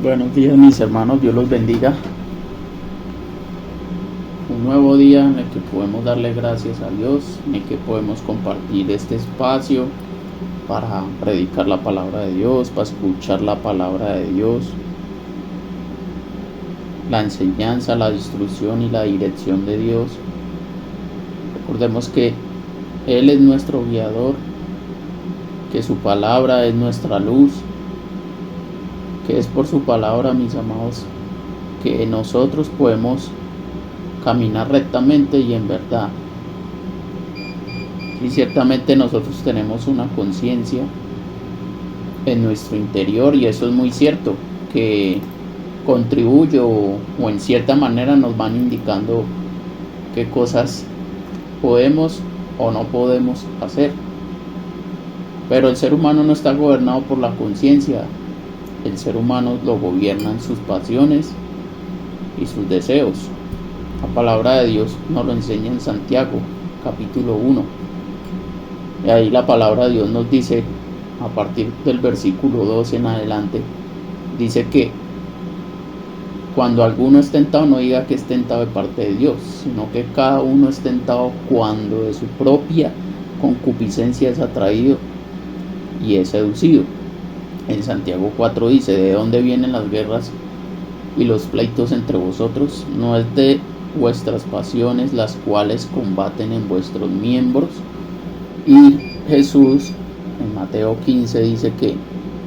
Buenos días mis hermanos, Dios los bendiga. Un nuevo día en el que podemos darle gracias a Dios, en el que podemos compartir este espacio para predicar la palabra de Dios, para escuchar la palabra de Dios, la enseñanza, la instrucción y la dirección de Dios. Recordemos que Él es nuestro guiador, que su palabra es nuestra luz, que es por su palabra, mis amados, que nosotros podemos caminar rectamente y en verdad. Y ciertamente nosotros tenemos una conciencia en nuestro interior, y eso es muy cierto, que contribuye o en cierta manera nos van indicando qué cosas podemos o no podemos hacer. Pero el ser humano no está gobernado por la conciencia. El ser humano lo gobiernan sus pasiones y sus deseos. La palabra de Dios nos lo enseña en Santiago, capítulo 1. Y ahí la palabra de Dios nos dice, a partir del versículo 2 en adelante, dice que cuando alguno es tentado, no diga que es tentado de parte de Dios, sino que cada uno es tentado cuando de su propia concupiscencia es atraído y es seducido. En Santiago 4 dice, ¿de dónde vienen las guerras y los pleitos entre vosotros? ¿No es de vuestras pasiones las cuales combaten en vuestros miembros? Y Jesús en Mateo 15 dice que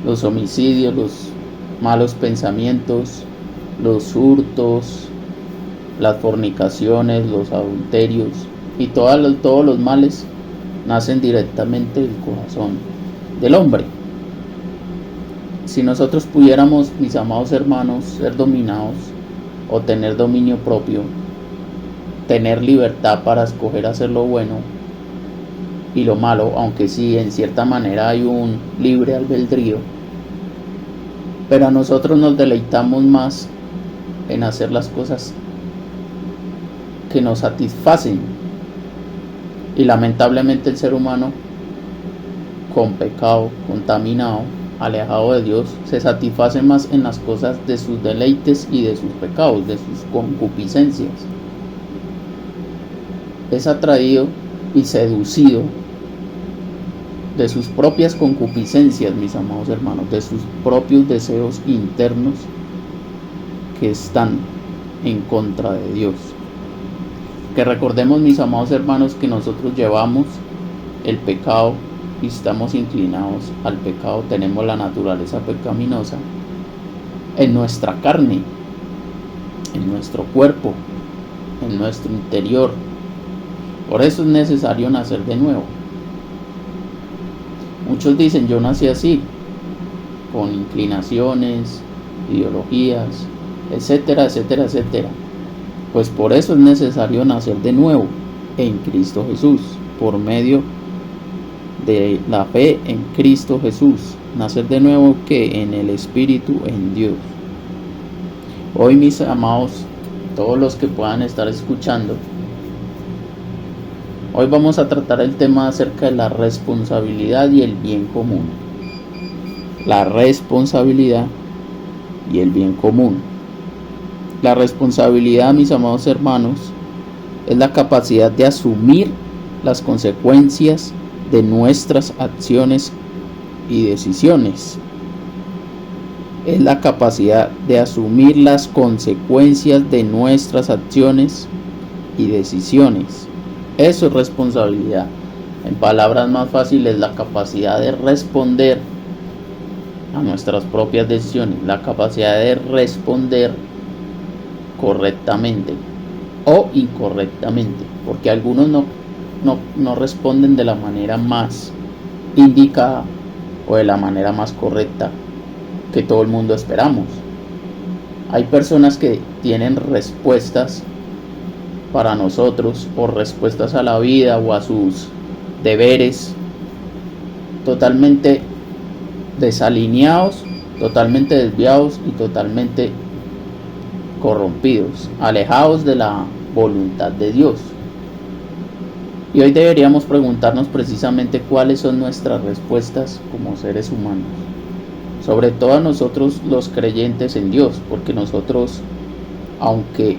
los homicidios, los malos pensamientos, los hurtos, las fornicaciones, los adulterios y todos los males nacen directamente del corazón del hombre. Si nosotros pudiéramos, mis amados hermanos, ser dominados o tener dominio propio, tener libertad para escoger hacer lo bueno y lo malo, aunque sí en cierta manera hay un libre albedrío, pero a nosotros nos deleitamos más en hacer las cosas que nos satisfacen, y lamentablemente el ser humano con pecado, contaminado, alejado de Dios, se satisface más en las cosas de sus deleites y de sus pecados, de sus concupiscencias. Es atraído y seducido de sus propias concupiscencias, mis amados hermanos, de sus propios deseos internos que están en contra de Dios. Que recordemos, mis amados hermanos, que nosotros llevamos el pecado y estamos inclinados al pecado, tenemos la naturaleza pecaminosa en nuestra carne, en nuestro cuerpo, en nuestro interior. Por eso es necesario nacer de nuevo. Muchos dicen, yo nací así, con inclinaciones, ideologías, etcétera, etcétera, etcétera. Pues por eso es necesario nacer de nuevo en Cristo Jesús, por medio de la fe en Cristo Jesús. Nacer de nuevo que en el Espíritu, en Dios. Hoy, mis amados, todos los que puedan estar escuchando, hoy vamos a tratar el tema acerca de la responsabilidad y el bien común. La responsabilidad y el bien común. La responsabilidad, mis amados hermanos, es la capacidad de asumir las consecuencias de nuestras acciones y decisiones. Es la capacidad de asumir las consecuencias de nuestras acciones y decisiones. Eso es responsabilidad. En palabras más fáciles, la capacidad de responder a nuestras propias decisiones, la capacidad de responder correctamente o incorrectamente, porque algunos no responden de la manera más indicada o de la manera más correcta que todo el mundo esperamos. Hay personas que tienen respuestas para nosotros, o respuestas a la vida o a sus deberes, totalmente desalineados, totalmente desviados y totalmente corrompidos, alejados de la voluntad de Dios. Y hoy deberíamos preguntarnos precisamente cuáles son nuestras respuestas como seres humanos. sobre todo a nosotros los creyentes en Dios, porque nosotros, aunque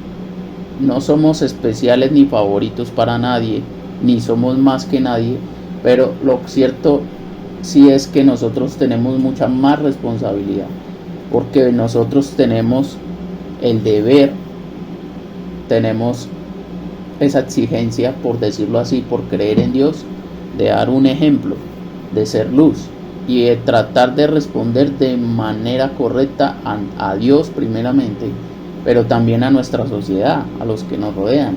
no somos especiales ni favoritos para nadie, ni somos más que nadie, pero lo cierto sí es que nosotros tenemos mucha más responsabilidad, porque nosotros tenemos el deber, tenemos esa exigencia, por decirlo así, por creer en Dios, de dar un ejemplo, de ser luz y de tratar de responder de manera correcta a Dios primeramente, pero también a nuestra sociedad, a los que nos rodean,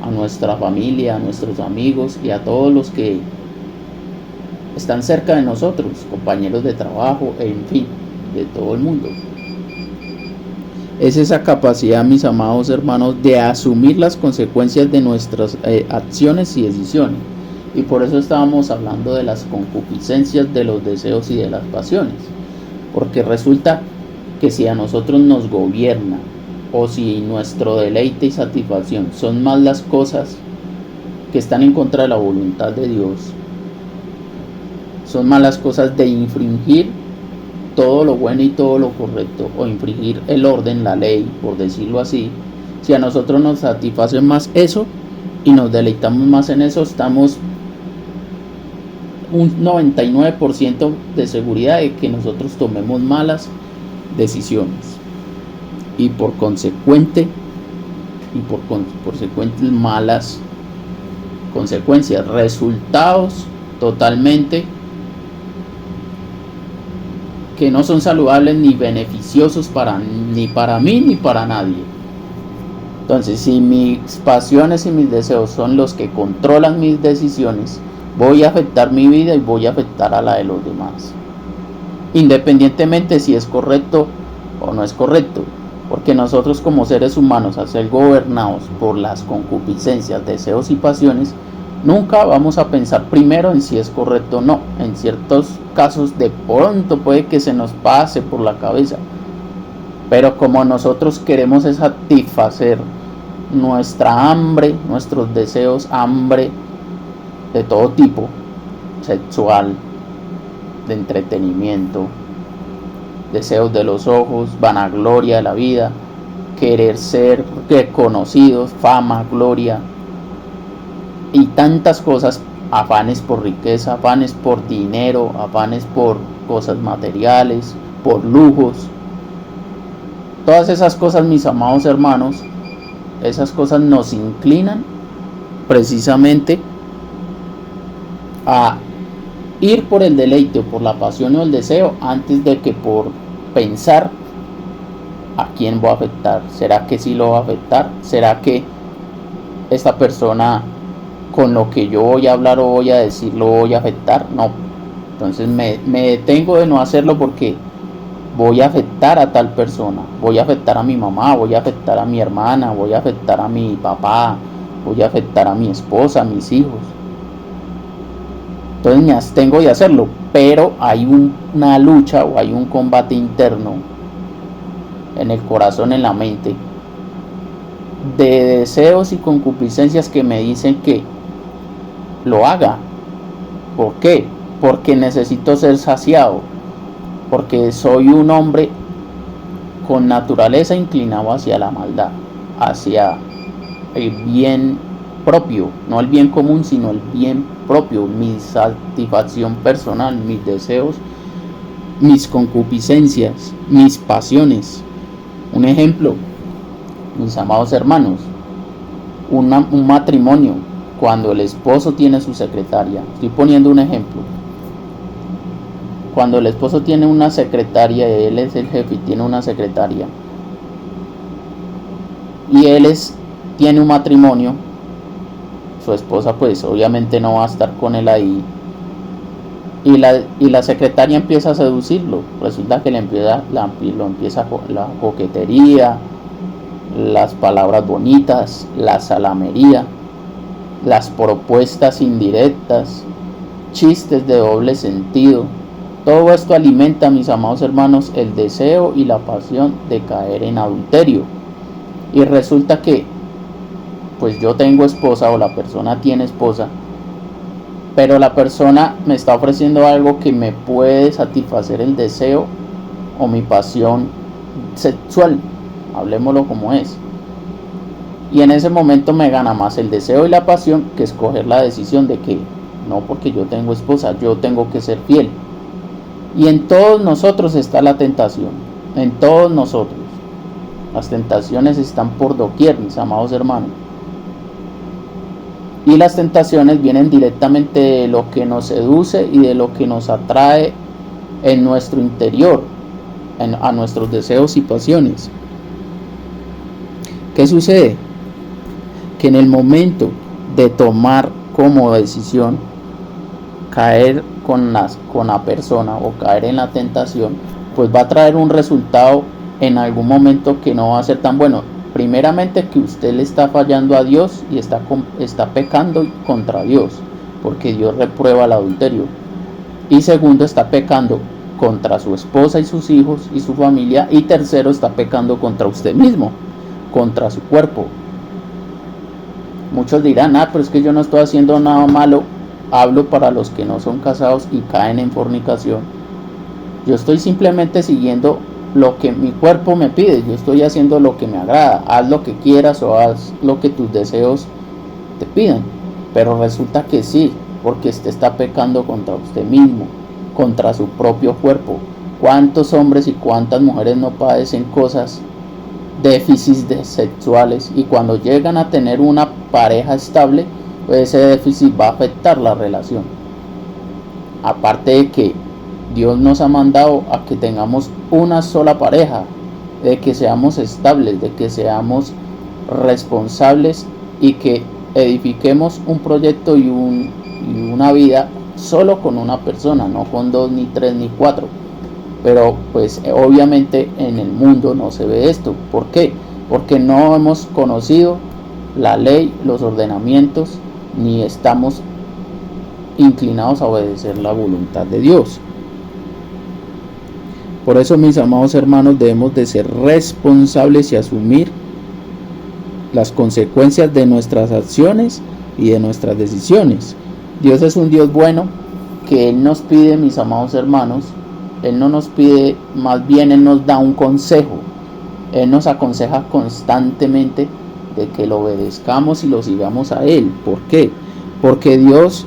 a nuestra familia, a nuestros amigos y a todos los que están cerca de nosotros, compañeros de trabajo, en fin, de todo el mundo. Es esa capacidad, mis amados hermanos, de asumir las consecuencias de nuestras acciones y decisiones. Y por eso estábamos hablando de las concupiscencias, de los deseos y de las pasiones. Porque resulta que si a nosotros nos gobierna, o si nuestro deleite y satisfacción son más las cosas que están en contra de la voluntad de Dios, son más las cosas de infringir todo lo bueno y todo lo correcto, o infringir el orden, la ley, por decirlo así, si a nosotros nos satisface más eso y nos deleitamos más en eso, estamos un 99% de seguridad de que nosotros tomemos malas decisiones y por consecuentes malas consecuencias, resultados totalmente que no son saludables ni beneficiosos ni para mí ni para nadie. Entonces, si mis pasiones y mis deseos son los que controlan mis decisiones, voy a afectar mi vida y voy a afectar a la de los demás, independientemente si es correcto o no es correcto, porque nosotros como seres humanos, al ser gobernados por las concupiscencias, deseos y pasiones, nunca vamos a pensar primero en si es correcto o no. En ciertos casos de pronto puede que se nos pase por la cabeza, pero como nosotros queremos satisfacer nuestra hambre, nuestros deseos, hambre de todo tipo, sexual, de entretenimiento, deseos de los ojos, vanagloria de la vida, querer ser reconocidos, fama, gloria y tantas cosas, afanes por riqueza, afanes por dinero, afanes por cosas materiales, por lujos. Todas esas cosas, mis amados hermanos, esas cosas nos inclinan precisamente a ir por el deleite o por la pasión o el deseo antes de que por pensar a quién voy a afectar. ¿Será que sí lo va a afectar? ¿Será que esta persona con lo que yo voy a hablar o voy a decir lo voy a afectar? No. Entonces me detengo de no hacerlo porque voy a afectar a tal persona, voy a afectar a mi mamá, voy a afectar a mi hermana, voy a afectar a mi papá, voy a afectar a mi esposa, a mis hijos. Entonces me abstengo de hacerlo, pero hay una lucha o hay un combate interno en el corazón, en la mente, de deseos y concupiscencias que me dicen que lo haga. ¿Por qué? Porque necesito ser saciado, porque soy un hombre con naturaleza inclinado hacia la maldad, hacia el bien propio, no el bien común, sino el bien propio, mi satisfacción personal, mis deseos, mis concupiscencias, mis pasiones. Un ejemplo, mis amados hermanos, un matrimonio, cuando el esposo tiene su secretaria, estoy poniendo un ejemplo, cuando el esposo tiene una secretaria, él es el jefe y tiene una secretaria, y tiene un matrimonio, su esposa pues obviamente no va a estar con él ahí, y la secretaria empieza a seducirlo. Resulta que lo empieza con la coquetería, las palabras bonitas, la salamería, las propuestas indirectas, chistes de doble sentido. Todo esto alimenta, mis amados hermanos, el deseo y la pasión de caer en adulterio. Y resulta que pues yo tengo esposa o la persona tiene esposa, pero la persona me está ofreciendo algo que me puede satisfacer el deseo o mi pasión sexual, hablemoslo como es. Y en ese momento me gana más el deseo y la pasión que escoger la decisión de que no, porque yo tengo esposa, yo tengo que ser fiel. Y en todos nosotros está la tentación, en todos nosotros. Las tentaciones están por doquier, mis amados hermanos. Y las tentaciones vienen directamente de lo que nos seduce y de lo que nos atrae en nuestro interior, a nuestros deseos y pasiones. ¿Qué sucede? Que en el momento de tomar como decisión caer con la persona o caer en la tentación, pues va a traer un resultado en algún momento que no va a ser tan bueno. Primeramente, que usted le está fallando a Dios y está pecando contra Dios, porque Dios reprueba el adulterio. Y segundo, está pecando contra su esposa y sus hijos y su familia. Y tercero, está pecando contra usted mismo, contra su cuerpo. Muchos dirán, pero es que yo no estoy haciendo nada malo. Hablo para los que no son casados y caen en fornicación. Yo estoy simplemente siguiendo lo que mi cuerpo me pide. Yo estoy haciendo lo que me agrada. Haz lo que quieras o haz lo que tus deseos te pidan. Pero resulta que sí, porque usted está pecando contra usted mismo, contra su propio cuerpo. ¿Cuántos hombres y cuántas mujeres no padecen cosas, déficits sexuales, y cuando llegan a tener una pareja estable, pues ese déficit va a afectar la relación? Aparte de que Dios nos ha mandado a que tengamos una sola pareja, de que seamos estables, de que seamos responsables y que edifiquemos un proyecto y una vida solo con una persona, no con 2, ni 3, ni 4. Pero pues obviamente en el mundo no se ve esto. ¿Por qué? Porque no hemos conocido la ley, los ordenamientos, ni estamos inclinados a obedecer la voluntad de Dios. Por eso, mis amados hermanos, debemos de ser responsables y asumir las consecuencias de nuestras acciones y de nuestras decisiones. Dios es un Dios bueno, que Él nos pide, mis amados hermanos, Él no nos pide, más bien Él nos da un consejo. Él nos aconseja constantemente de que lo obedezcamos y lo sigamos a Él. ¿Por qué? Porque Dios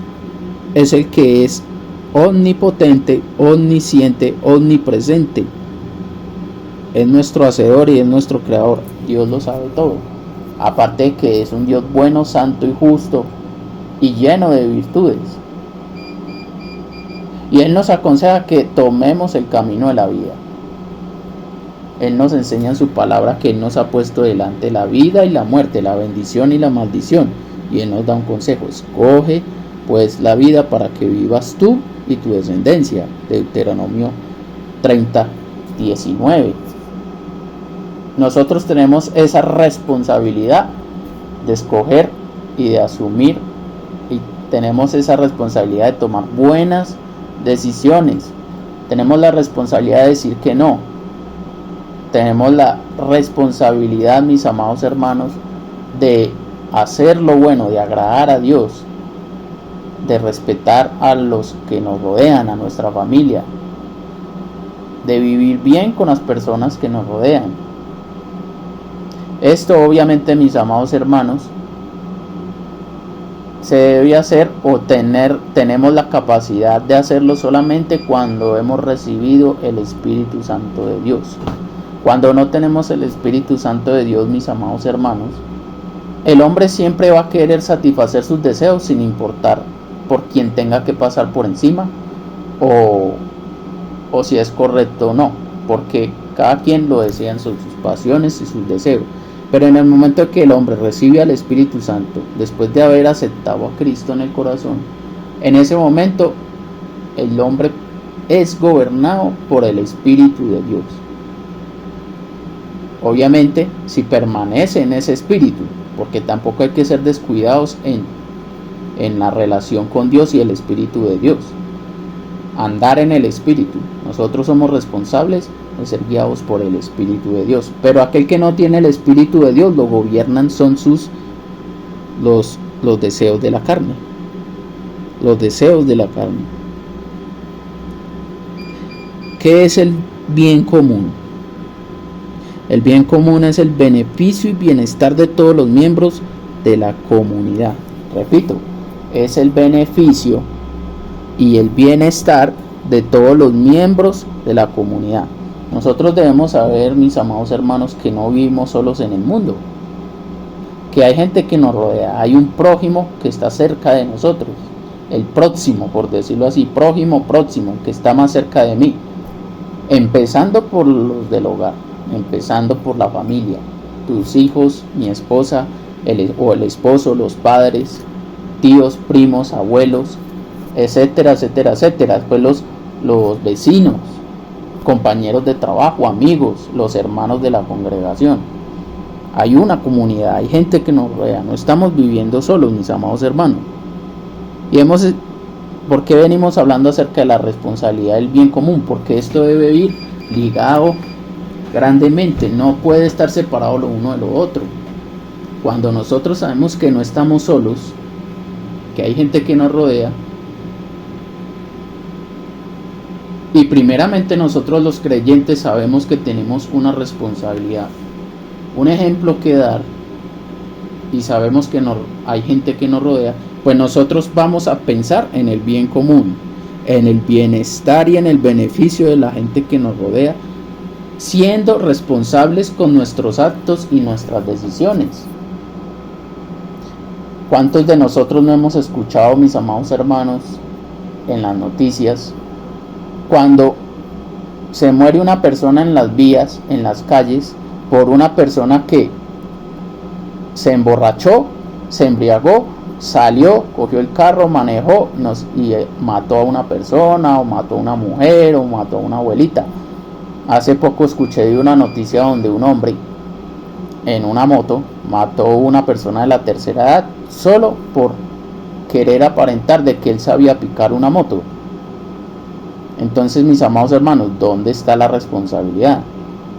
es el que es omnipotente, omnisciente, omnipresente. Es nuestro hacedor y es nuestro creador. Dios lo sabe todo. Aparte de que es un Dios bueno, santo y justo y lleno de virtudes. Y Él nos aconseja que tomemos el camino de la vida. Él nos enseña en su palabra que Él nos ha puesto delante la vida y la muerte, la bendición y la maldición. Y Él nos da un consejo: escoge pues la vida para que vivas tú y tu descendencia. Deuteronomio 30:19. Nosotros tenemos esa responsabilidad de escoger y de asumir, y tenemos esa responsabilidad de tomar buenas decisiones. Tenemos la responsabilidad de decir que no. Tenemos la responsabilidad, mis amados hermanos, de hacer lo bueno, de agradar a Dios, de respetar a los que nos rodean, a nuestra familia, de vivir bien con las personas que nos rodean. Esto obviamente, mis amados hermanos, se debe hacer o tenemos la capacidad de hacerlo solamente cuando hemos recibido el Espíritu Santo de Dios. Cuando no tenemos el Espíritu Santo de Dios, mis amados hermanos, el hombre siempre va a querer satisfacer sus deseos sin importar por quien tenga que pasar por encima o si es correcto o no, porque cada quien lo desea en sus pasiones y sus deseos. Pero en el momento que el hombre recibe al Espíritu Santo, después de haber aceptado a Cristo en el corazón, en ese momento el hombre es gobernado por el Espíritu de Dios. Obviamente, si permanece en ese Espíritu, porque tampoco hay que ser descuidados en la relación con Dios y el Espíritu de Dios. Andar en el Espíritu. Nosotros somos responsables de ser guiados por el Espíritu de Dios. Pero aquel que no tiene el Espíritu de Dios, lo gobiernan son los deseos de la carne. Los deseos de la carne. ¿Qué es el bien común? El bien común es el beneficio y bienestar de todos los miembros de la comunidad. Repito, es el beneficio y el bienestar de todos los miembros de la comunidad. Nosotros debemos saber, mis amados hermanos, que no vivimos solos en el mundo, que hay gente que nos rodea, hay un prójimo que está cerca de nosotros, el próximo, por decirlo así, próximo, que está más cerca de mí, empezando por los del hogar, empezando por la familia, tus hijos, mi esposa, el esposo, los padres, tíos, primos, abuelos, etcétera, etcétera, etcétera. Después los vecinos, compañeros de trabajo, amigos, los hermanos de la congregación. Hay una comunidad, hay gente que nos rodea, no estamos viviendo solos, mis amados hermanos. Y ¿por qué venimos hablando acerca de la responsabilidad del bien común? Porque esto debe ir ligado grandemente, no puede estar separado lo uno de lo otro. Cuando nosotros sabemos que no estamos solos, que hay gente que nos rodea, y primeramente nosotros los creyentes sabemos que tenemos una responsabilidad, un ejemplo que dar, y sabemos que hay gente que nos rodea, pues nosotros vamos a pensar en el bien común, en el bienestar y en el beneficio de la gente que nos rodea, siendo responsables con nuestros actos y nuestras decisiones. ¿Cuántos de nosotros no hemos escuchado, mis amados hermanos, en las noticias, cuando se muere una persona en las vías, en las calles, por una persona que se emborrachó, se embriagó, salió, cogió el carro, manejó y mató a una persona, o mató a una mujer, o mató a una abuelita? Hace poco escuché de una noticia donde un hombre en una moto mató a una persona de la tercera edad solo por querer aparentar de que él sabía picar una moto. Entonces, mis amados hermanos, ¿dónde está la responsabilidad?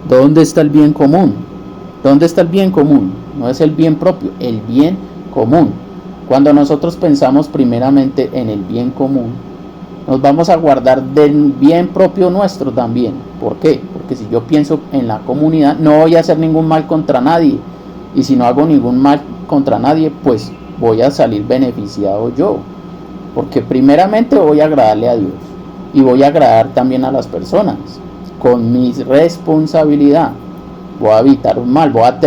¿Dónde está el bien común? ¿Dónde está el bien común? No es el bien propio, el bien común. Cuando nosotros pensamos primeramente en el bien común, nos vamos a guardar del bien propio nuestro también. ¿Por qué? Porque si yo pienso en la comunidad, no voy a hacer ningún mal contra nadie. Y si no hago ningún mal contra nadie, pues voy a salir beneficiado yo. Porque primeramente voy a agradarle a Dios. Y voy a agradar también a las personas. Con mi responsabilidad voy a evitar un mal. Voy a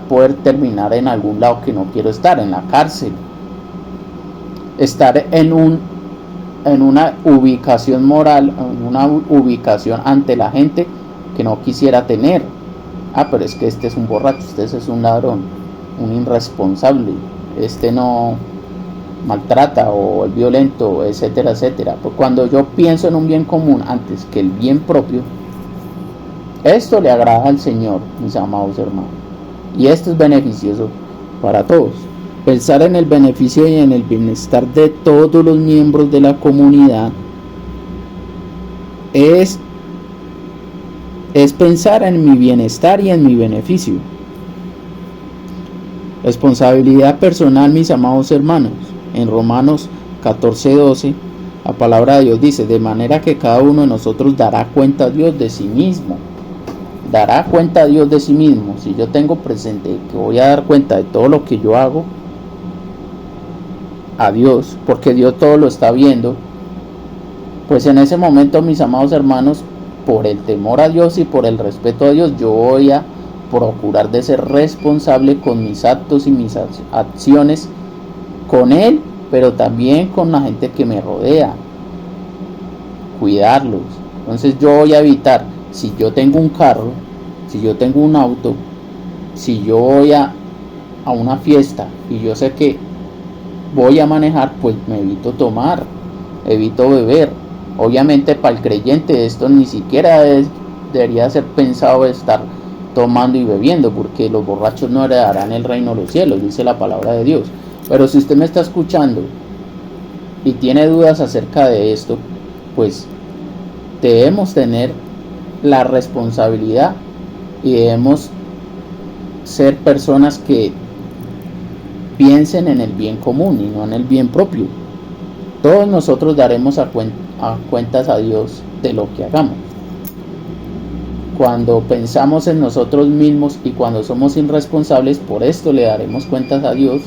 poder terminar en algún lado que no quiero estar, en la cárcel. Estar en una ubicación moral, en una ubicación ante la gente que no quisiera tener. Pero es que este es un borracho, este es un ladrón, un irresponsable, este no maltrata o es violento, etcétera, etcétera. Pues cuando yo pienso en un bien común antes que el bien propio, esto le agrada al Señor, mis amados hermanos, y esto es beneficioso para todos. Pensar en el beneficio y en el bienestar de todos los miembros de la comunidad es pensar en mi bienestar y en mi beneficio. Responsabilidad personal, mis amados hermanos. En Romanos 14:12, la palabra de Dios dice: de manera que cada uno de nosotros dará cuenta a Dios de sí mismo. Dará cuenta a Dios de sí mismo. Si yo tengo presente que voy a dar cuenta de todo lo que yo hago a Dios, porque Dios todo lo está viendo, pues en ese momento, mis amados hermanos, por el temor a Dios y por el respeto a Dios, yo voy a procurar de ser responsable con mis actos y mis acciones con Él, pero también con la gente que me rodea, cuidarlos. Entonces yo voy a evitar, si yo tengo un carro, si yo tengo un auto, si yo voy a una fiesta y yo sé que voy a manejar, pues me evito tomar, evito beber. Obviamente para el creyente esto ni siquiera debería ser pensado estar tomando y bebiendo, porque los borrachos no heredarán el reino de los cielos, dice la palabra de Dios. Pero si usted me está escuchando y tiene dudas acerca de esto, pues debemos tener la responsabilidad y debemos ser personas que piensen en el bien común y no en el bien propio. Todos nosotros daremos cuentas a Dios de lo que hagamos. cuando pensamos en nosotros mismos y cuando somos irresponsables, por esto le daremos cuentas a Dios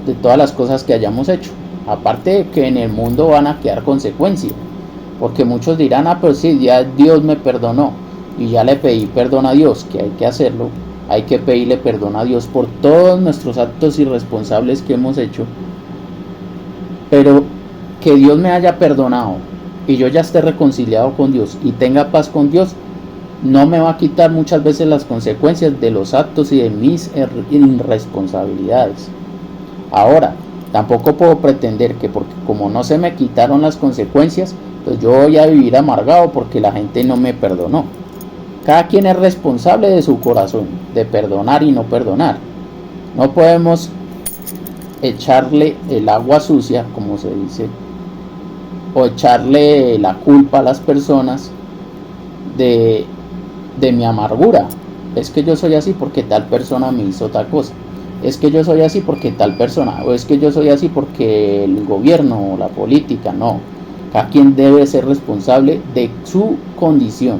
de todas las cosas que hayamos hecho. Aparte de que en el mundo van a quedar consecuencias, porque muchos dirán, pero sí, ya Dios me perdonó y ya le pedí perdón a Dios, que hay que hacerlo, hay que pedirle perdón a Dios por todos nuestros actos irresponsables que hemos hecho, pero que Dios me haya perdonado y yo ya esté reconciliado con Dios y tenga paz con Dios, no me va a quitar muchas veces las consecuencias de los actos y de mis irresponsabilidades. Ahora, tampoco puedo pretender que porque como no se me quitaron las consecuencias, pues yo voy a vivir amargado porque la gente no me perdonó. Cada quien es responsable de su corazón, de perdonar y no perdonar. No podemos echarle el agua sucia, como se dice, o echarle la culpa a las personas de mi amargura. Es que yo soy así porque tal persona me hizo tal cosa. Es que yo soy así porque tal persona. O es que yo soy así porque el gobierno o la política. No. Cada quien debe ser responsable de su condición.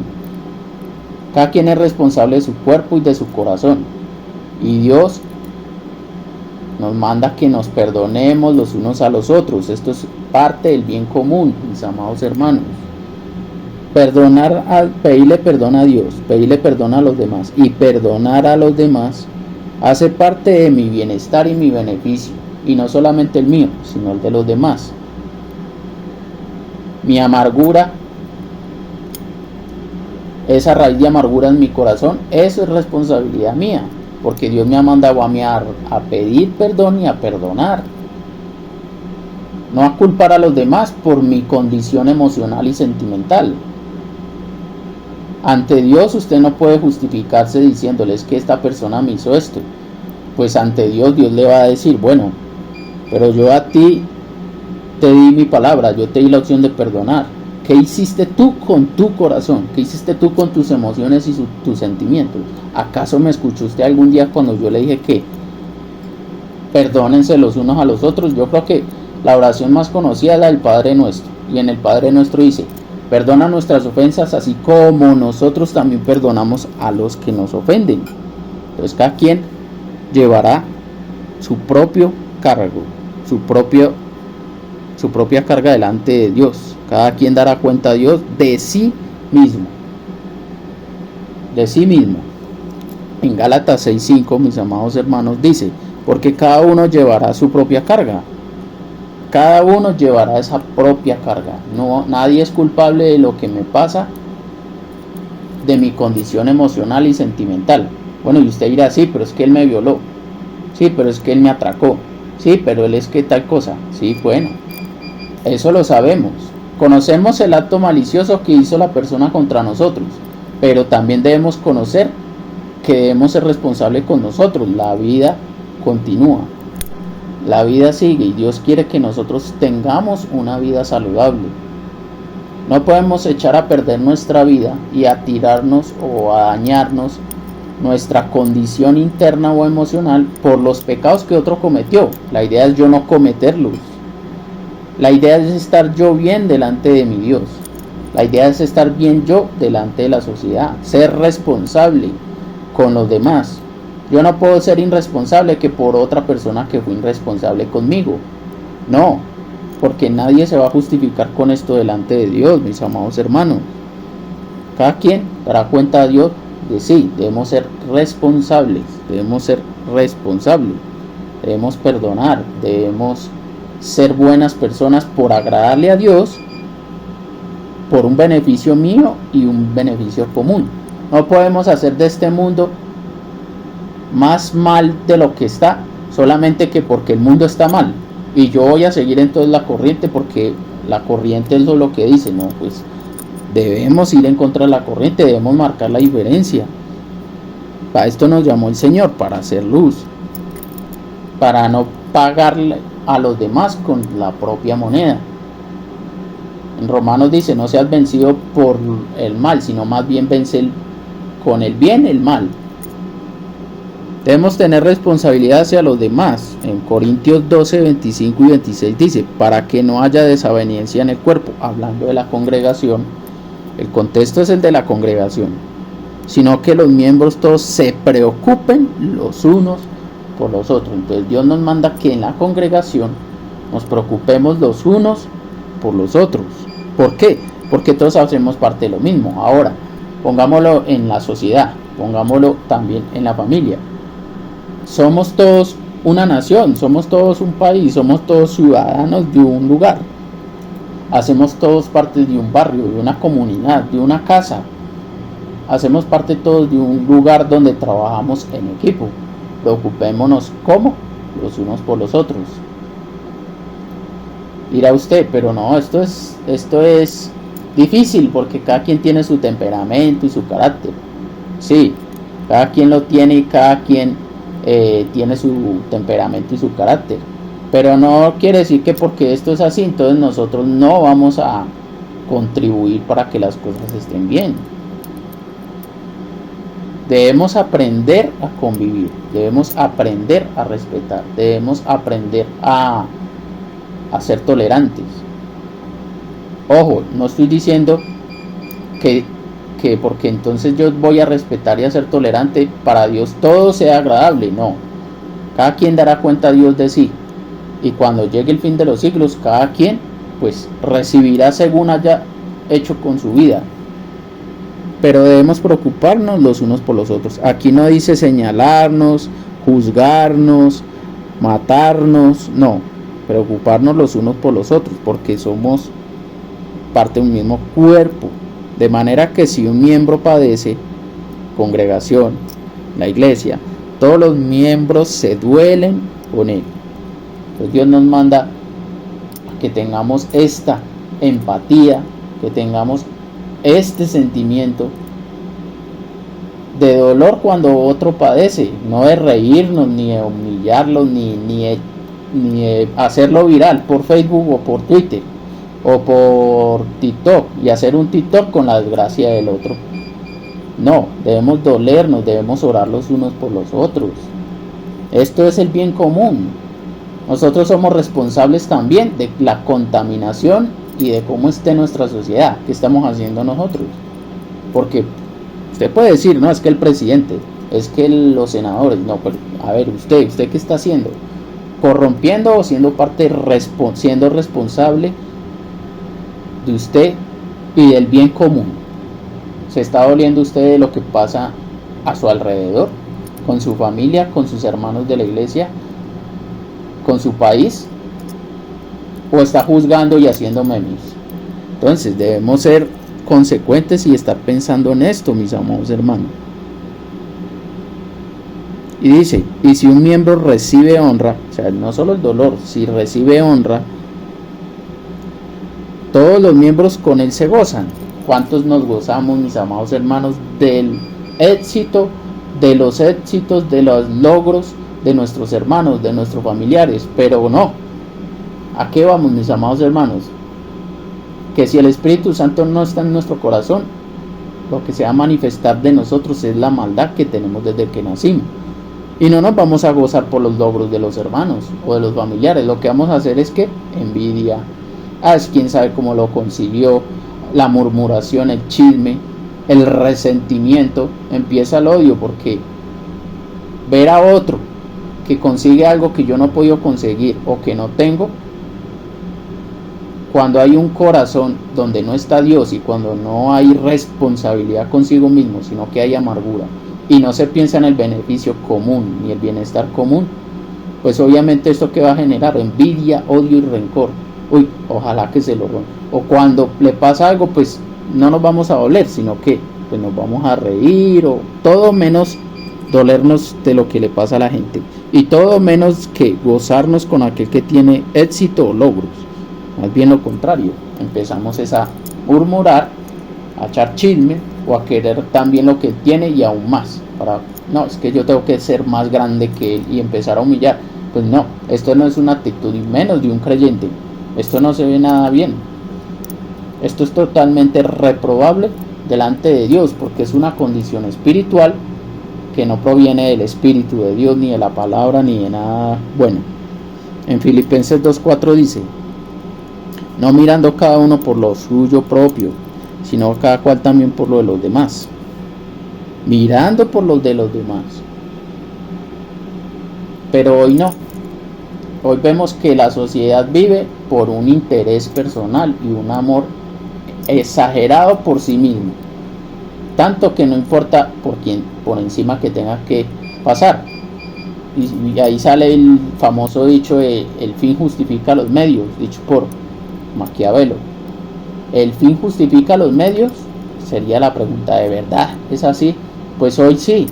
Cada quien es responsable de su cuerpo y de su corazón. Y Dios nos manda que nos perdonemos los unos a los otros. Esto es parte del bien común, mis amados hermanos. Pedirle perdón a Dios, pedirle perdón a los demás y perdonar a los demás hace parte de mi bienestar y mi beneficio, y no solamente el mío, sino el de los demás. Mi amargura, esa raíz de amargura en mi corazón, eso es responsabilidad mía, porque Dios me ha mandado a mí a pedir perdón y a perdonar, no a culpar a los demás por mi condición emocional y sentimental. Ante Dios usted no puede justificarse diciéndoles que esta persona me hizo esto. Pues ante Dios, Dios le va a decir, bueno, pero yo a ti te di mi palabra, yo te di la opción de perdonar. ¿Qué hiciste tú con tu corazón? ¿Qué hiciste tú con tus emociones y tus sentimientos? ¿Acaso me escuchó usted algún día cuando yo le dije que perdónense los unos a los otros? Yo creo que la oración más conocida es la del Padre Nuestro. Y en el Padre Nuestro dice, perdona nuestras ofensas así como nosotros también perdonamos a los que nos ofenden. Entonces cada quien llevará su propio cargo, su propia carga delante de Dios. Cada quien dará cuenta a Dios de sí mismo. De sí mismo. En Gálatas 6:5, mis amados hermanos, dice, porque cada uno llevará su propia carga. Cada uno llevará esa propia carga. No, nadie es culpable de lo que me pasa, de mi condición emocional y sentimental. Bueno, y usted dirá, sí, pero es que él me violó. Sí, pero es que él me atracó. Sí, pero él es que tal cosa. Sí, bueno, eso lo sabemos. Conocemos el acto malicioso que hizo la persona contra nosotros, pero también debemos conocer que debemos ser responsables con nosotros. La vida continúa. La vida sigue y Dios quiere que nosotros tengamos una vida saludable. No podemos echar a perder nuestra vida y a tirarnos o a dañarnos nuestra condición interna o emocional por los pecados que otro cometió. La idea es yo no cometerlos. La idea es estar yo bien delante de mi Dios. La idea es estar bien yo delante de la sociedad. Ser responsable con los demás. Yo no puedo ser irresponsable que por otra persona que fue irresponsable conmigo. No, porque nadie se va a justificar con esto delante de Dios, mis amados hermanos. Cada quien dará cuenta a Dios de sí. Debemos ser responsables, debemos perdonar, debemos ser buenas personas por agradarle a Dios, por un beneficio mío y un beneficio común. No podemos hacer de este mundo más mal de lo que está, solamente que porque el mundo está mal y yo voy a seguir entonces la corriente porque la corriente es lo que dice. No, pues debemos ir en contra de la corriente, debemos marcar la diferencia. Para esto nos llamó el Señor, para hacer luz, para no pagarle a los demás con la propia moneda. En Romanos dice, no seas vencido por el mal, sino más bien vence con el bien el mal. Debemos tener responsabilidad hacia los demás. En Corintios 12, 25 y 26 dice, para que no haya desaveniencia en el cuerpo, hablando de la congregación, el contexto es el de la congregación, sino que los miembros todos se preocupen los unos por los otros. Entonces Dios nos manda que en la congregación nos preocupemos los unos por los otros. ¿Por qué? Porque todos hacemos parte de lo mismo. Ahora, pongámoslo en la sociedad, pongámoslo también en la familia. Somos todos una nación, somos todos un país, somos todos ciudadanos de un lugar. Hacemos todos parte de un barrio, de una comunidad, de una casa. Hacemos parte todos de un lugar donde trabajamos en equipo. Preocupémonos ¿cómo? Los unos por los otros. Dirá usted, pero no, esto es difícil porque cada quien tiene su temperamento y su carácter. Sí, cada quien lo tiene y cada quien tiene su temperamento y su carácter. Pero no quiere decir que porque esto es así, entonces nosotros no vamos a contribuir para que las cosas estén bien. Debemos aprender a convivir, debemos aprender a respetar, debemos aprender a ser tolerantes. Ojo, no estoy diciendo que porque entonces yo voy a respetar y a ser tolerante, para Dios todo sea agradable. No, cada quien dará cuenta a Dios de sí, y cuando llegue el fin de los siglos, cada quien pues recibirá según haya hecho con su vida. Pero debemos preocuparnos los unos por los otros. Aquí no dice señalarnos, juzgarnos, matarnos, no, preocuparnos los unos por los otros, porque somos parte de un mismo cuerpo. De manera que si un miembro padece, congregación, la iglesia, todos los miembros se duelen con él. Entonces Dios nos manda a que tengamos esta empatía, que tengamos este sentimiento de dolor cuando otro padece, no de reírnos, ni de humillarlo, ni de hacerlo viral por Facebook o por Twitter o por TikTok y hacer un TikTok con la desgracia del otro. No, debemos dolernos, debemos orar los unos por los otros. Esto es el bien común. Nosotros somos responsables también de la contaminación y de cómo esté nuestra sociedad. ¿Qué estamos haciendo nosotros? Porque usted puede decir, no, es que el presidente, es que los senadores, no, pero a ver, usted qué está haciendo, corrompiendo o siendo parte, siendo responsable de usted y del bien común. ¿Se está doliendo usted de lo que pasa a su alrededor, con su familia, con sus hermanos de la iglesia, con su país? ¿O está juzgando y haciendo memes? Entonces debemos ser consecuentes y estar pensando en esto, mis amados hermanos. Y dice, y si un miembro recibe honra, o sea, no solo el dolor, si recibe honra, todos los miembros con él se gozan. ¿Cuántos nos gozamos, mis amados hermanos, del éxito, de los éxitos, de los logros de nuestros hermanos, de nuestros familiares? Pero no, ¿a qué vamos, mis amados hermanos? Que si el Espíritu Santo no está en nuestro corazón, lo que se va a manifestar de nosotros es la maldad que tenemos desde que nacimos. Y no nos vamos a gozar por los logros de los hermanos o de los familiares. Lo que vamos a hacer es que envidia, es quién sabe cómo lo consiguió, la murmuración, el chisme, el resentimiento, empieza el odio, porque ver a otro que consigue algo que yo no he podido conseguir o que no tengo, cuando hay un corazón donde no está Dios y cuando no hay responsabilidad consigo mismo, sino que hay amargura y no se piensa en el beneficio común ni el bienestar común, pues obviamente esto que va a generar envidia, odio y rencor. Uy, ojalá que se lo rompa. O cuando le pasa algo, pues no nos vamos a doler, sino que pues nos vamos a reír, o todo menos dolernos de lo que le pasa a la gente, y todo menos que gozarnos con aquel que tiene éxito o logros. Más bien lo contrario, empezamos a murmurar, a echar chisme o a querer también lo que él tiene y aún más. No, es que yo tengo que ser más grande que él y empezar a humillar. Pues no, esto no es una actitud y menos de un creyente. Esto no se ve nada bien. Esto es totalmente reprobable delante de Dios, porque es una condición espiritual que no proviene del Espíritu de Dios, ni de la palabra, ni de nada bueno. En Filipenses 2:4 dice: no mirando cada uno por lo suyo propio, sino cada cual también por lo de los demás, mirando por los de los demás. Pero hoy no. Hoy vemos que la sociedad vive por un interés personal y un amor exagerado por sí mismo, tanto que no importa por encima que tenga que pasar. Y ahí sale el famoso dicho de el fin justifica los medios, dicho por Maquiavelo. ¿El fin justifica los medios? Sería la pregunta. ¿De verdad es así? Pues hoy sí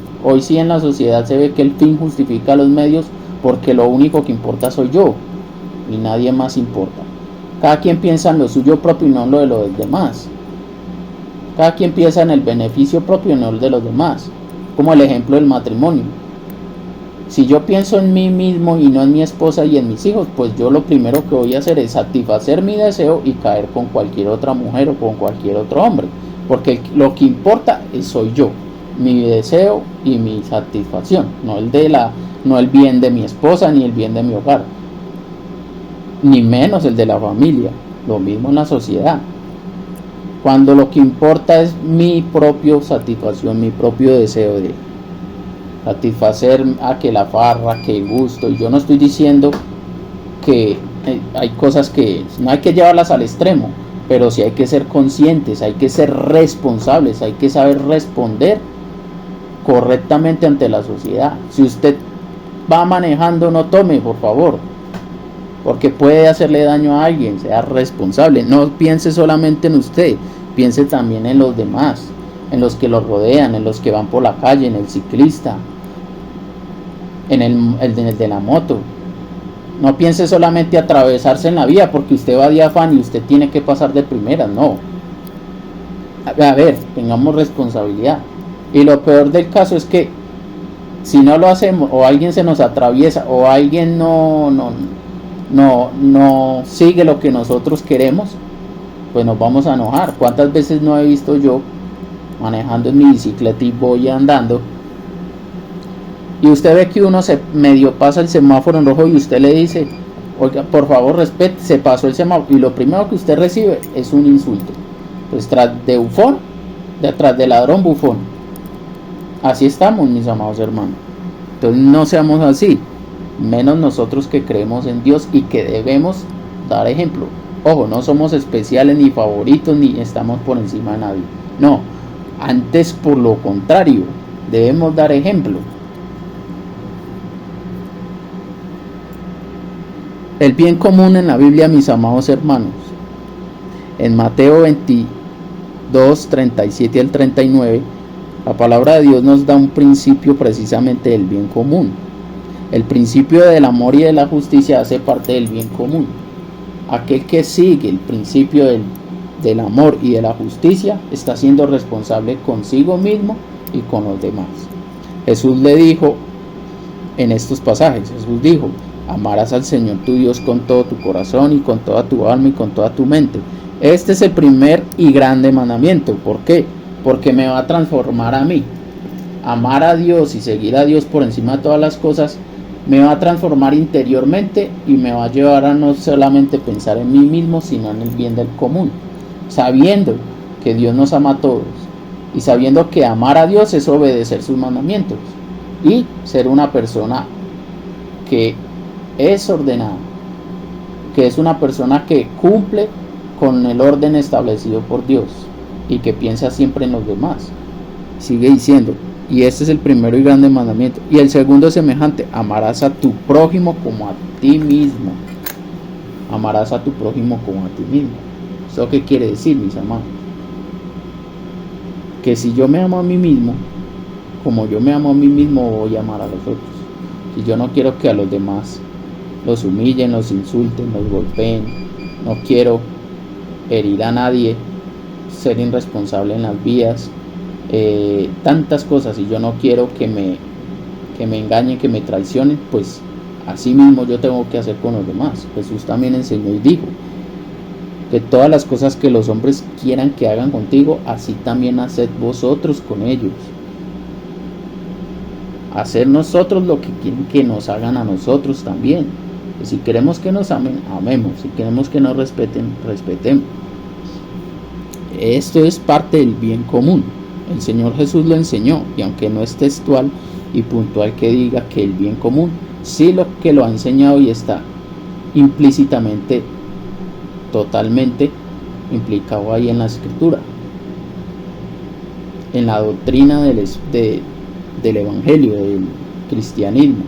en la sociedad se ve que el fin justifica los medios, porque lo único que importa soy yo y nadie más importa. Cada quien piensa en lo suyo propio y no en lo de los demás. Cada quien piensa en el beneficio propio y no el de los demás, como el ejemplo del matrimonio. Si yo pienso en mí mismo y no en mi esposa y en mis hijos, pues yo lo primero que voy a hacer es satisfacer mi deseo y caer con cualquier otra mujer o con cualquier otro hombre, porque lo que importa soy yo, mi deseo y mi satisfacción, no el bien de mi esposa ni el bien de mi hogar, ni menos el de la familia. Lo mismo en la sociedad. Cuando lo que importa es mi propia satisfacción, mi propio deseo de satisfacer a que la farra, que el gusto. Y yo no estoy diciendo que hay cosas que no hay que llevarlas al extremo, pero sí hay que ser conscientes, hay que ser responsables, hay que saber responder correctamente ante la sociedad. Si usted va manejando, no tome, por favor, porque puede hacerle daño a alguien. Sea responsable, no piense solamente en usted, piense también en los demás, en los que lo rodean, en los que van por la calle, en el ciclista, en el de la moto. No piense solamente atravesarse en la vía porque usted va de afán y usted tiene que pasar de primera. No, a ver, tengamos responsabilidad. Y lo peor del caso es que si no lo hacemos, o alguien se nos atraviesa, o alguien no sigue lo que nosotros queremos, pues nos vamos a enojar. ¿Cuántas veces no he visto yo manejando en mi bicicleta y voy andando, y usted ve que uno se medio pasa el semáforo en rojo y usted le dice, oiga, por favor respete, se pasó el semáforo, y lo primero que usted recibe es un insulto? Pues tras de bufón, detrás de ladrón, bufón. Así estamos, mis amados hermanos. Entonces no seamos así, menos nosotros que creemos en Dios y que debemos dar ejemplo. Ojo, no somos especiales ni favoritos ni estamos por encima de nadie. No, antes por lo contrario, debemos dar ejemplo. El bien común en la Biblia, mis amados hermanos, en Mateo 22, 37 al 39, la palabra de Dios nos da un principio precisamente del bien común. El principio del amor y de la justicia hace parte del bien común. Aquel que sigue el principio del amor y de la justicia está siendo responsable consigo mismo y con los demás. Jesús le dijo en estos pasajes, Jesús dijo, amarás al Señor tu Dios con todo tu corazón y con toda tu alma y con toda tu mente. Este es el primer y grande mandamiento. ¿Por qué? Porque me va a transformar a mí. Amar a Dios y seguir a Dios por encima de todas las cosas me va a transformar interiormente y me va a llevar a no solamente pensar en mí mismo, sino en el bien del común, sabiendo que Dios nos ama a todos y sabiendo que amar a Dios es obedecer sus mandamientos y ser una persona que es ordenada, que es una persona que cumple con el orden establecido por Dios y que piensa siempre en los demás. Sigue diciendo, y este es el primero y grande mandamiento. Y el segundo es semejante, amarás a tu prójimo como a ti mismo. Amarás a tu prójimo como a ti mismo. ¿Eso qué quiere decir, mis amados? Que si yo me amo a mí mismo, como yo me amo a mí mismo, voy a amar a los otros. Si yo no quiero que a los demás los humillen, los insulten, los golpeen, no quiero herir a nadie, ser irresponsable en las vías, tantas cosas, y yo no quiero que me engañen, que me traicionen, pues así mismo yo tengo que hacer con los demás. Jesús también enseñó y dijo que todas las cosas que los hombres quieran que hagan contigo, así también haced vosotros con ellos. Hacer nosotros lo que quieren que nos hagan a nosotros también. Pues si queremos que nos amen, amemos. Si queremos que nos respeten, respetemos. esto es parte del bien común. El Señor Jesús lo enseñó, y aunque no es textual y puntual que diga que el bien común, sí lo que lo ha enseñado y está implícitamente, totalmente implicado ahí en la Escritura, en la doctrina del Evangelio, del cristianismo,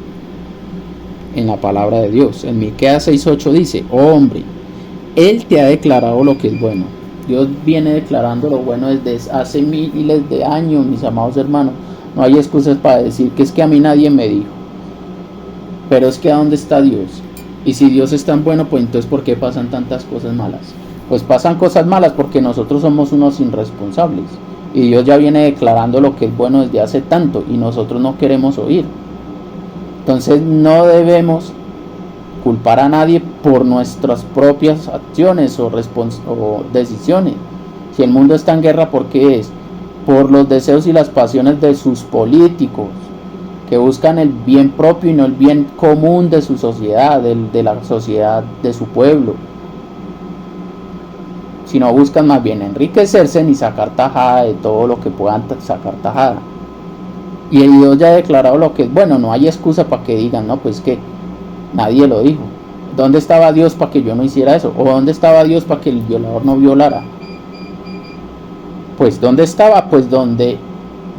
en la palabra de Dios. En Miqueas 6:8 dice: oh hombre, Él te ha declarado lo que es bueno. Dios viene declarando lo bueno desde hace miles de años, mis amados hermanos. No hay excusas para decir que es que a mí nadie me dijo. Pero es que ¿a dónde está Dios? Y si Dios es tan bueno, pues entonces ¿por qué pasan tantas cosas malas? Pues pasan cosas malas porque nosotros somos unos irresponsables. Y Dios ya viene declarando lo que es bueno desde hace tanto y nosotros no queremos oír. Entonces no debemos culpar a nadie por nuestras propias acciones o decisiones. Si el mundo está en guerra, ¿por qué es? Por los deseos y las pasiones de sus políticos, que buscan el bien propio y no el bien común de su sociedad, de la sociedad de su pueblo, sino buscan más bien enriquecerse ni sacar tajada de todo lo que puedan sacar tajada. Y Dios ya ha declarado lo que es bueno. No hay excusa para que digan, no, pues que nadie lo dijo. ¿Dónde estaba Dios para que yo no hiciera eso? ¿O dónde estaba Dios para que el violador no violara? Pues ¿dónde estaba? Pues donde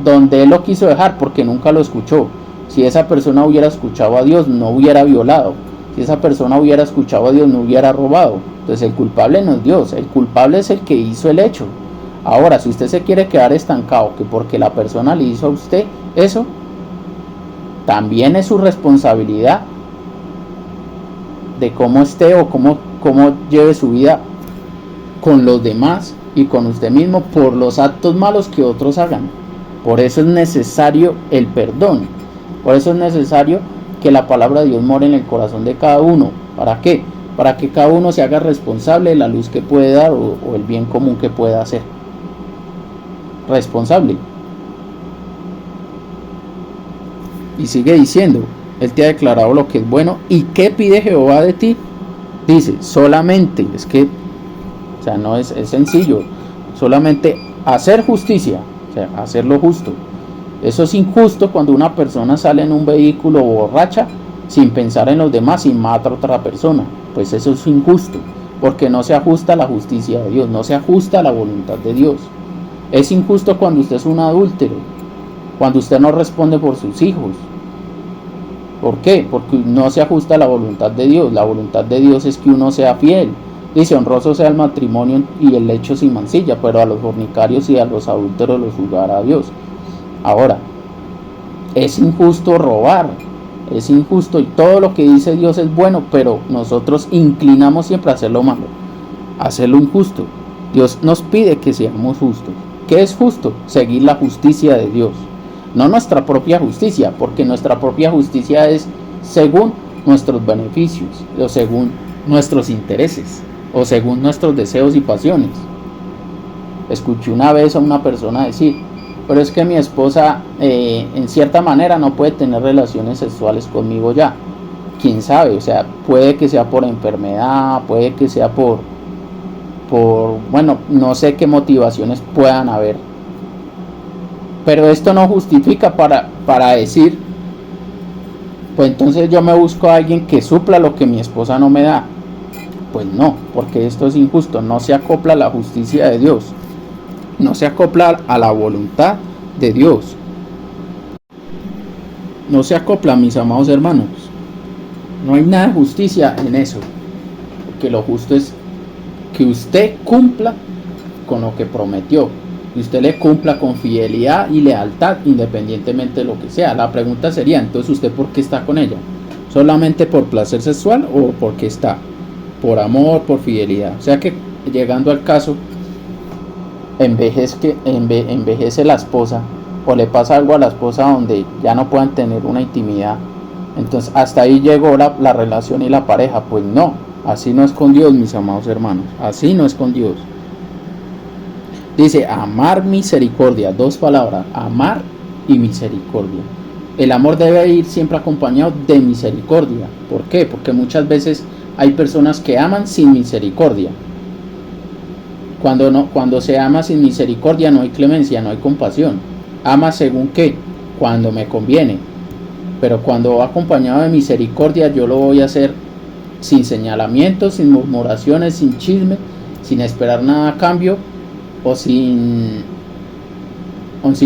Él lo quiso dejar, porque nunca lo escuchó. Si esa persona hubiera escuchado a Dios, no hubiera violado. Si esa persona hubiera escuchado a Dios, no hubiera robado. Entonces el culpable no es Dios, el culpable es el que hizo el hecho. Ahora, si usted se quiere quedar estancado, que porque la persona le hizo a usted eso, también es su responsabilidad de cómo esté o cómo lleve su vida con los demás y con usted mismo por los actos malos que otros hagan. Por eso es necesario el perdón. Por eso es necesario que la palabra de Dios more en el corazón de cada uno. ¿Para qué? Para que cada uno se haga responsable de la luz que puede dar o el bien común que pueda hacer. Responsable. Y sigue diciendo: Él te ha declarado lo que es bueno. ¿Y qué pide Jehová de ti? Dice, solamente, es que, o sea, no es sencillo, solamente hacer justicia, o sea, hacer lo justo. Eso es injusto cuando una persona sale en un vehículo borracha sin pensar en los demás y mata a otra persona. Pues eso es injusto, porque no se ajusta a la justicia de Dios, no se ajusta a la voluntad de Dios. Es injusto cuando usted es un adúltero, cuando usted no responde por sus hijos. ¿Por qué? Porque no se ajusta a la voluntad de Dios. La voluntad de Dios es que uno sea fiel. Dice, honroso sea el matrimonio y el lecho sin mancilla, pero a los fornicarios y a los adúlteros los juzgará Dios. Ahora, es injusto robar, es injusto, y todo lo que dice Dios es bueno, pero nosotros inclinamos siempre a hacer lo malo, a hacer lo injusto. Dios nos pide que seamos justos. ¿Qué es justo? Seguir la justicia de Dios. No nuestra propia justicia, porque nuestra propia justicia es según nuestros beneficios, o según nuestros intereses, o según nuestros deseos y pasiones. Escuché una vez a una persona decir, pero es que mi esposa en cierta manera no puede tener relaciones sexuales conmigo ya. ¿Quién sabe? O sea, puede que sea por enfermedad, puede que sea por bueno, no sé qué motivaciones puedan haber. Pero esto no justifica para decir, pues entonces yo me busco a alguien que supla lo que mi esposa no me da. Pues no, porque esto es injusto, no se acopla a la justicia de Dios, no se acopla a la voluntad de Dios, no se acopla, mis amados hermanos. No hay nada de justicia en eso, porque lo justo es que usted cumpla con lo que prometió, y usted le cumpla con fidelidad y lealtad independientemente de lo que sea. La pregunta sería, entonces, ¿usted por qué está con ella? ¿Solamente por placer sexual o por qué está? Por amor, por fidelidad. O sea que, llegando al caso, envejece la esposa, o le pasa algo a la esposa donde ya no puedan tener una intimidad, entonces hasta ahí llegó la relación y la pareja. Pues no, así no es con Dios, mis amados hermanos, así no es con Dios. Dice, amar misericordia, dos palabras, amar y misericordia. El amor debe ir siempre acompañado de misericordia. ¿Por qué? Porque muchas veces hay personas que aman sin misericordia. Cuando se ama sin misericordia no hay clemencia, no hay compasión. Ama según qué, cuando me conviene. Pero cuando va acompañado de misericordia, yo lo voy a hacer sin señalamientos, sin murmuraciones, sin chisme, sin esperar nada a cambio o sin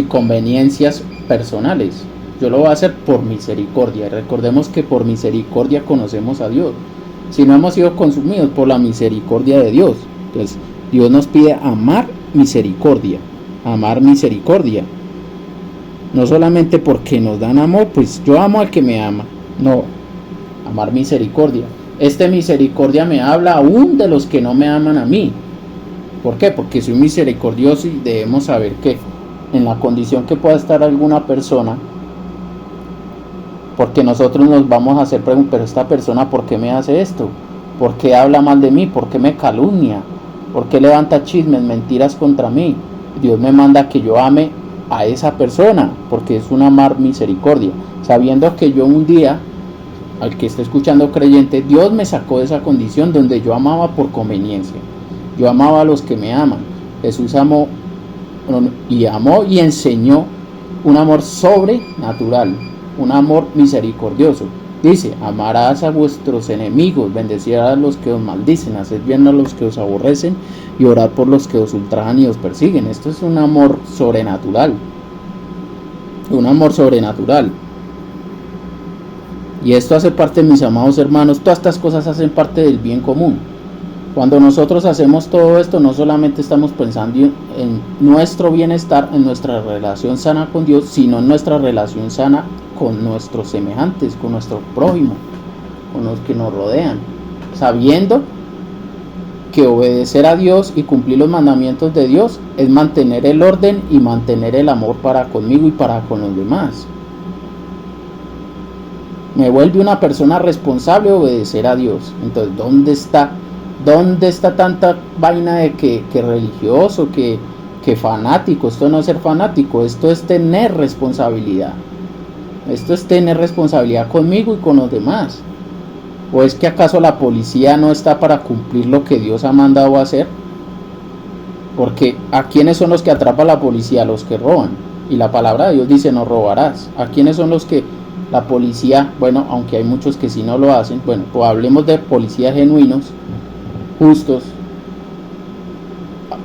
conveniencias personales. Yo lo voy a hacer por misericordia. Recordemos que por misericordia conocemos a Dios. Si no hemos sido consumidos por la misericordia de Dios. Entonces, Dios nos pide amar misericordia. Amar misericordia. No solamente porque nos dan amor, pues yo amo al que me ama. No, amar misericordia. Misericordia me habla aún de los que no me aman a mí. ¿Por qué? Porque soy misericordioso y debemos saber que en la condición que pueda estar alguna persona, porque nosotros nos vamos a hacer preguntas, pero esta persona, ¿por qué me hace esto? ¿Por qué habla mal de mí? ¿Por qué me calumnia? ¿Por qué levanta chismes, mentiras contra mí? Dios me manda que yo ame a esa persona, porque es un amar misericordia, sabiendo que yo un día, al que esté escuchando creyente, Dios me sacó de esa condición donde yo amaba por conveniencia. Yo amaba a los que me aman. Jesús amó y enseñó un amor sobrenatural, un amor misericordioso. Dice: amarás a vuestros enemigos, bendecirás a los que os maldicen, haced bien a los que os aborrecen y orad por los que os ultrajan y os persiguen. Esto es un amor sobrenatural. Un amor sobrenatural. Y esto hace parte, mis amados hermanos, todas estas cosas hacen parte del bien común. Cuando nosotros hacemos todo esto, no solamente estamos pensando en nuestro bienestar, en nuestra relación sana con Dios, sino en nuestra relación sana con nuestros semejantes, con nuestro prójimo, con los que nos rodean, sabiendo que obedecer a Dios y cumplir los mandamientos de Dios es mantener el orden y mantener el amor para conmigo y para con los demás. Me vuelve una persona responsable obedecer a Dios. Entonces, ¿dónde está tanta vaina de que religioso, que fanático? Esto no es ser fanático, esto es tener responsabilidad. Esto es tener responsabilidad conmigo y con los demás. ¿O es que acaso la policía no está para cumplir lo que Dios ha mandado hacer? Porque ¿a quiénes son los que atrapa la policía? Los que roban. Y la palabra de Dios dice: no robarás. ¿A quiénes son los que la policía? Bueno, aunque hay muchos que sí no lo hacen. Bueno, pues hablemos de policías genuinos, justos.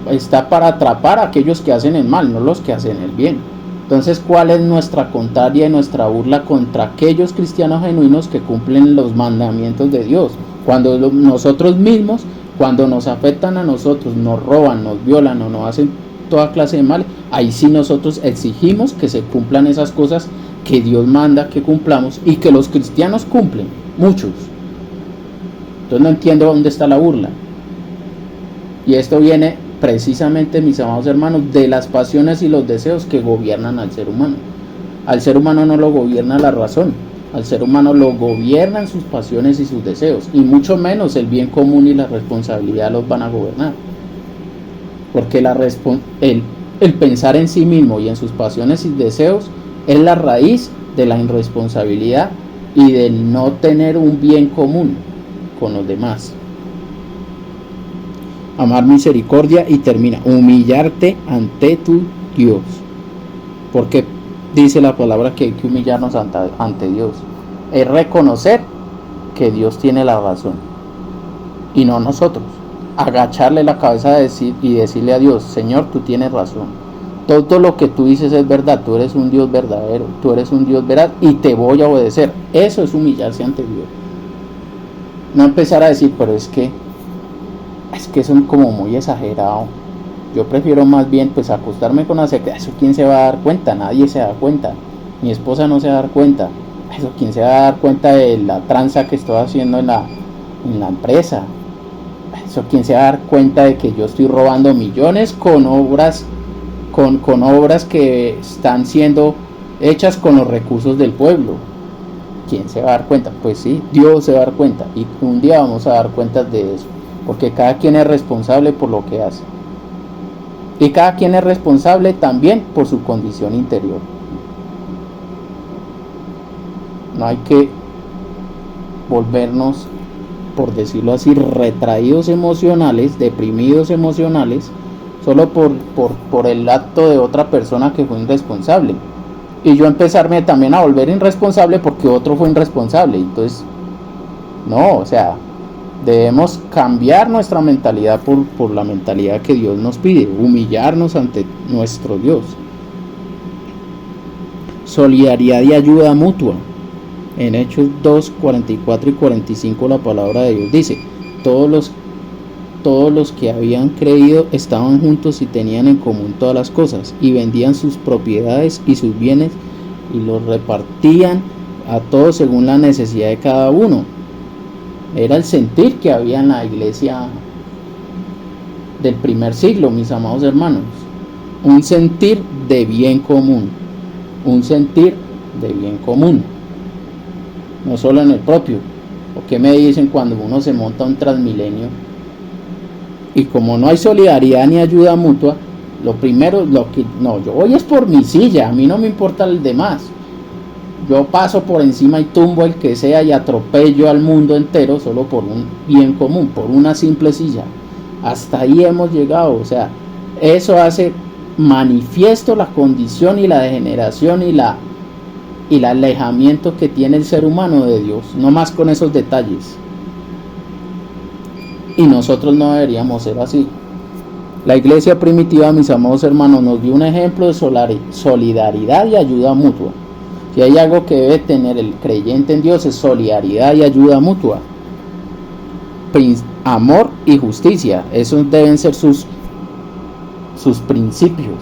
Está para atrapar a aquellos que hacen el mal, no los que hacen el bien. Entonces, ¿cuál es nuestra contraria y nuestra burla contra aquellos cristianos genuinos que cumplen los mandamientos de Dios? Cuando nosotros mismos, cuando nos afectan a nosotros, nos roban, nos violan o nos hacen toda clase de mal, ahí sí nosotros exigimos que se cumplan esas cosas que Dios manda que cumplamos y que los cristianos cumplen, muchos. Entonces no entiendo dónde está la burla. Y esto viene precisamente, mis amados hermanos, de las pasiones y los deseos que gobiernan al ser humano. Al ser humano no lo gobierna la razón, al ser humano lo gobiernan sus pasiones y sus deseos, y mucho menos el bien común y la responsabilidad los van a gobernar. Porque el pensar en sí mismo y en sus pasiones y deseos es la raíz de la irresponsabilidad y del no tener un bien común con los demás. Amar misericordia, y termina: humillarte ante tu Dios. Porque dice la palabra que hay que humillarnos ante Dios. Es reconocer que Dios tiene la razón y no nosotros. Agacharle la cabeza y decirle a Dios: Señor, tú tienes razón. Todo lo que tú dices es verdad. Tú eres un Dios verdadero. Tú eres un Dios veraz y te voy a obedecer. Eso es humillarse ante Dios. No empezar a decir: pero es que son como muy exagerado. Yo prefiero más bien pues acostarme con la secretaria. Eso quién se va a dar cuenta, nadie se da cuenta. Mi esposa no se va a dar cuenta. Eso quién se va a dar cuenta de la tranza que estoy haciendo en la empresa. Eso quién se va a dar cuenta de que yo estoy robando millones con obras que están siendo hechas con los recursos del pueblo. ¿Quién se va a dar cuenta? Pues sí, Dios se va a dar cuenta, y un día vamos a dar cuenta de eso. Porque cada quien es responsable por lo que hace. Y cada quien es responsable también por su condición interior. No hay que volvernos, por decirlo así, retraídos emocionales, deprimidos emocionales, solo por el acto de otra persona que fue irresponsable. Y yo empezarme también a volver irresponsable porque otro fue irresponsable. Entonces, no, o sea, debemos cambiar nuestra mentalidad por la mentalidad que Dios nos pide, humillarnos ante nuestro Dios. Solidaridad y ayuda mutua. En Hechos 2, 44 y 45 la palabra de Dios dice: todos los que habían creído estaban juntos y tenían en común todas las cosas, y vendían sus propiedades y sus bienes y los repartían a todos según la necesidad de cada uno. Era el sentir que había en la iglesia del primer siglo, mis amados hermanos. Un sentir de bien común. Un sentir de bien común. No solo en el propio. ¿O qué me dicen cuando uno se monta un Transmilenio? Y como no hay solidaridad ni ayuda mutua, yo voy es por mi silla, a mí no me importa el demás. Yo paso por encima y tumbo el que sea y atropello al mundo entero solo por un bien común, por una simple silla. Hasta ahí hemos llegado, o sea, eso hace manifiesto la condición y la degeneración y el alejamiento que tiene el ser humano de Dios, no más con esos detalles. Y nosotros no deberíamos ser así. La iglesia primitiva, mis amados hermanos, nos dio un ejemplo de solidaridad y ayuda mutua. Si hay algo que debe tener el creyente en Dios es solidaridad y ayuda mutua. Amor y justicia, esos deben ser sus principios.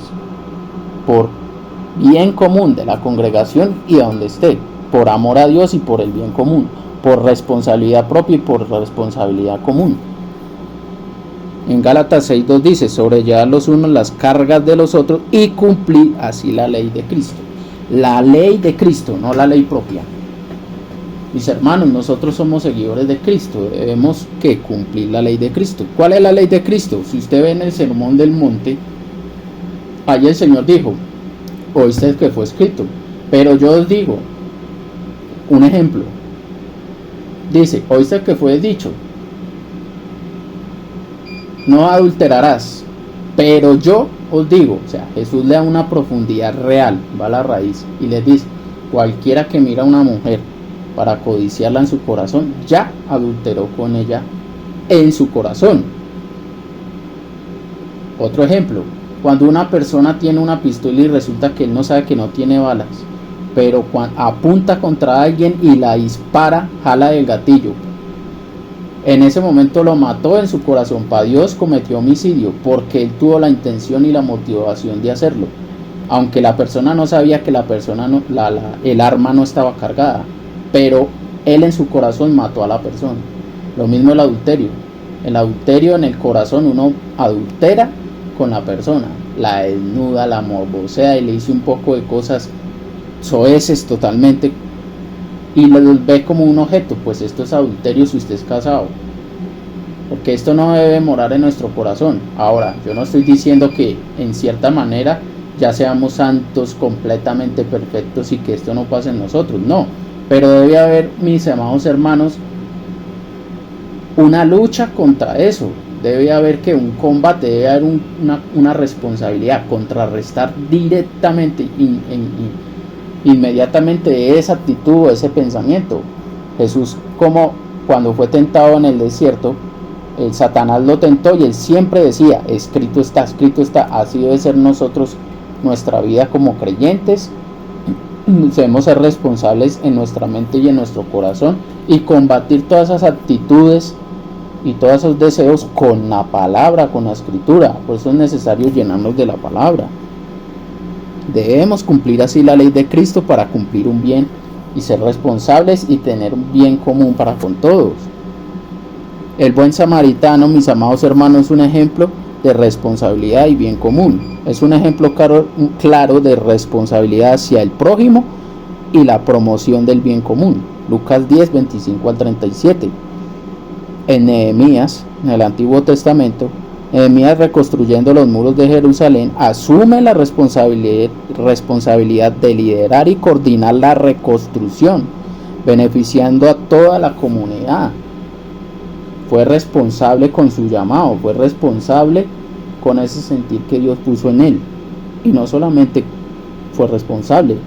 Por bien común de la congregación y a donde esté. Por amor a Dios y por el bien común. Por responsabilidad propia y por responsabilidad común. En Gálatas 6:2 dice: sobrellevar los unos las cargas de los otros y cumplir así la ley de Cristo. La ley de Cristo, no la ley propia. Mis hermanos, nosotros somos seguidores de Cristo, debemos que cumplir la ley de Cristo. ¿Cuál es la ley de Cristo? Si usted ve en el Sermón del Monte, ahí el Señor dijo: oíste que fue escrito, pero yo os digo, un ejemplo, dice: oíste que fue dicho, no adulterarás, pero yo os digo, o sea, Jesús le da una profundidad real, va a la raíz, y les dice: cualquiera que mira a una mujer para codiciarla en su corazón, ya adulteró con ella en su corazón. Otro ejemplo: cuando una persona tiene una pistola y resulta que él no sabe que no tiene balas, pero cuando apunta contra alguien y la dispara, jala del gatillo, en ese momento lo mató en su corazón. Para Dios cometió homicidio porque él tuvo la intención y la motivación de hacerlo, aunque la persona no sabía que el arma no estaba cargada, pero él en su corazón mató a la persona. Lo mismo el adulterio. El adulterio en el corazón, uno adultera con la persona, la desnuda, la morbosea y le dice un poco de cosas soeces totalmente y los ve como un objeto. Pues esto es adulterio si usted es casado, porque esto no debe morar en nuestro corazón. Ahora, yo no estoy diciendo que en cierta manera ya seamos santos, completamente perfectos y que esto no pase en nosotros, no, pero debe haber, mis amados hermanos, una lucha contra eso. Debe haber que un combate, debe haber una responsabilidad, contrarrestar directamente inmediatamente esa actitud o ese pensamiento. Jesús, como cuando fue tentado en el desierto, el Satanás lo tentó y él siempre decía: escrito está, escrito está. Así debe ser nosotros, nuestra vida como creyentes. Debemos ser responsables en nuestra mente y en nuestro corazón y combatir todas esas actitudes y todos esos deseos con la palabra, con la escritura. Por eso es necesario llenarnos de la palabra. Debemos cumplir así la ley de Cristo para cumplir un bien y ser responsables y tener un bien común para con todos. El buen samaritano, mis amados hermanos, es un ejemplo de responsabilidad y bien común. Es un ejemplo claro de responsabilidad hacia el prójimo y la promoción del bien común. Lucas 10, 25 al 37. En Nehemías, en el Antiguo Testamento, Nehemías, reconstruyendo los muros de Jerusalén, asume la responsabilidad de liderar y coordinar la reconstrucción, beneficiando a toda la comunidad. Fue responsable con su llamado, fue responsable con ese sentir que Dios puso en él. Y no solamente fue responsable,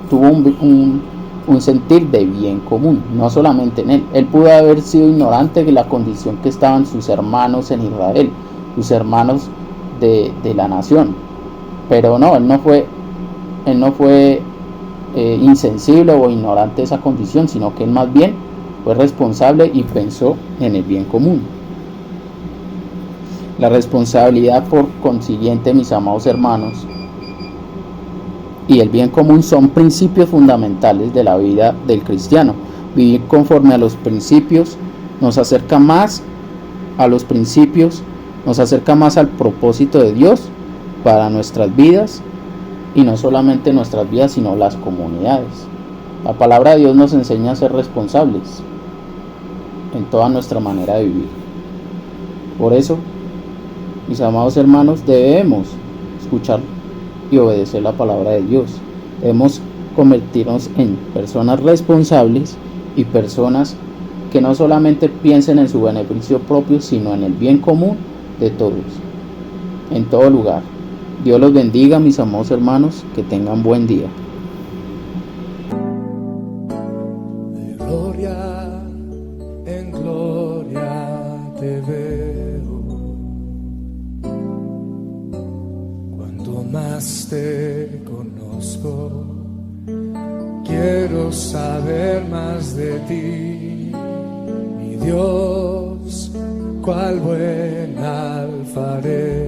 tuvo un sentir de bien común, no solamente en él. Él pudo haber sido ignorante de la condición que estaban sus hermanos en Israel, sus hermanos de la nación, pero no, él no fue insensible o ignorante de esa condición, sino que él más bien fue responsable y pensó en el bien común. La responsabilidad, por consiguiente, mis amados hermanos, y el bien común son principios fundamentales de la vida del cristiano. Vivir conforme a los principios nos acerca más a los principios, nos acerca más al propósito de Dios para nuestras vidas, y no solamente nuestras vidas, sino las comunidades. La palabra de Dios nos enseña a ser responsables en toda nuestra manera de vivir. Por eso, mis amados hermanos, debemos escuchar y obedecer la palabra de Dios. Debemos convertirnos en personas responsables y personas que no solamente piensen en su beneficio propio, sino en el bien común de todos, en todo lugar. Dios los bendiga, mis amados hermanos, que tengan buen día. De gloria en gloria te veo, cuanto más te conozco, quiero saber más de ti, mi Dios, cuál buen alfarero.